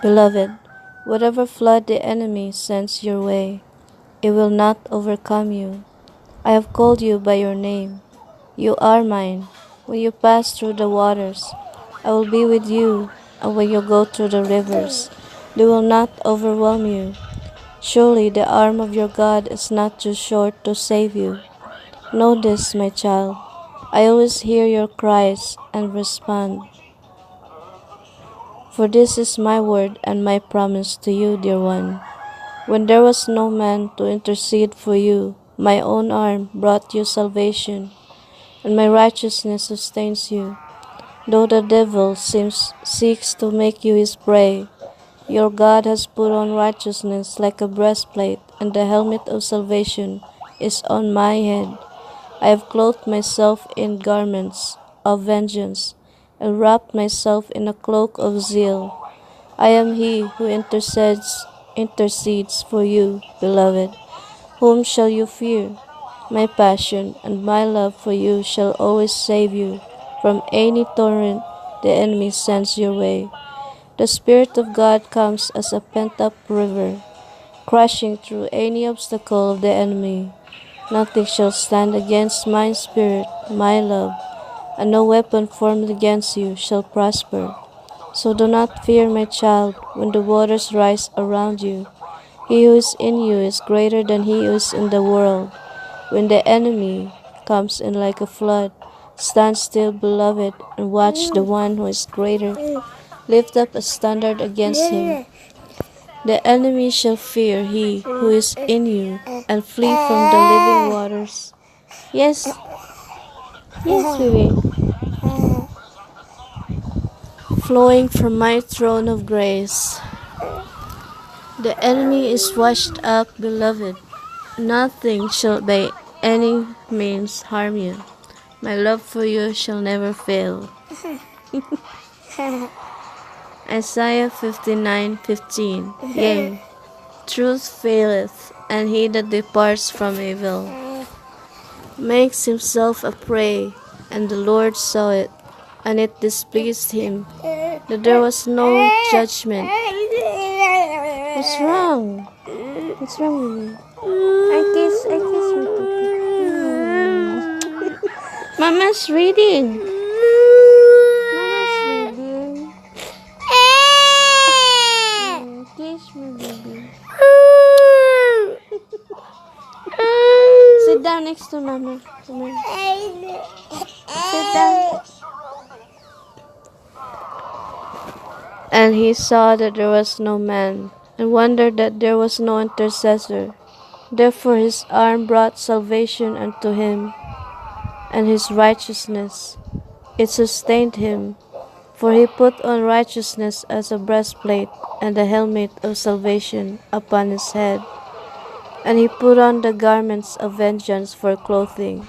Beloved, whatever flood the enemy sends your way, it will not overcome you. I have called you by your name. You are mine. When you pass through the waters, I will be with you, and when you go through the rivers, they will not overwhelm you. Surely the arm of your God is not too short to save you. Know this, my child. I always hear your cries and respond. For this is my word and my promise to you, dear one. When there was no man to intercede for you, my own arm brought you salvation, and my righteousness sustains you. Though the devil seeks to make you his prey, your God has put on righteousness like a breastplate, and the helmet of salvation is on my head. I have clothed myself in garments of vengeance, and wrapped myself in a cloak of zeal. I am he who intercedes for you, beloved. Whom shall you fear? My passion and my love for you shall always save you from any torrent the enemy sends your way. The Spirit of God comes as a pent-up river, crashing through any obstacle of the enemy. Nothing shall stand against my spirit, my love, and no weapon formed against you shall prosper. So do not fear, my child, when the waters rise around you. He who is in you is greater than he who is in the world. When the enemy comes in like a flood, stand still, beloved, and watch the one who is greater. Lift up a standard against him. The enemy shall fear he who is in you, and flee from the living waters. Yes, yes, baby. Flowing from my throne of grace. The enemy is washed up, beloved. Nothing shall by any means harm you. My love for you shall never fail. Isaiah 59:15. Yea, truth faileth, and he that departs from evil makes himself a prey, and the Lord saw it, and it displeased him that there was no judgment. What's wrong? What's wrong with me? I kiss my papa. Mama's reading. Mama's reading. Kiss my baby. Sit down next to Mama. Come on. Sit down. And he saw that there was no man, and wondered that there was no intercessor. Therefore his arm brought salvation unto him, and his righteousness, it sustained him. For he put on righteousness as a breastplate, and the helmet of salvation upon his head. And he put on the garments of vengeance for clothing,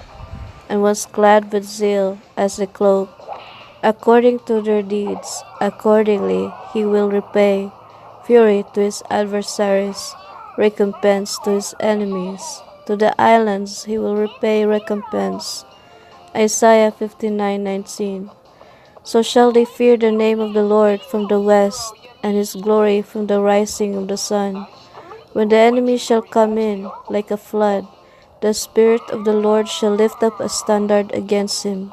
and was clad with zeal as a cloak. According to their deeds, accordingly he will repay fury to his adversaries, recompense to his enemies. To the islands he will repay recompense. Isaiah 59:19. So shall they fear the name of the Lord from the west, and his glory from the rising of the sun. When the enemy shall come in like a flood, the Spirit of the Lord shall lift up a standard against him.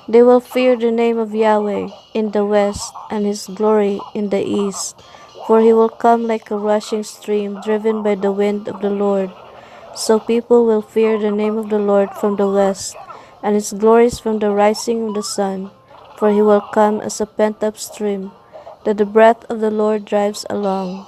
They will fear the name of Yahweh in the west, and his glory in the east. For he will come like a rushing stream driven by the wind of the Lord. So people will fear the name of the Lord from the west, and his glories from the rising of the sun. For he will come as a pent-up stream, that the breath of the Lord drives along.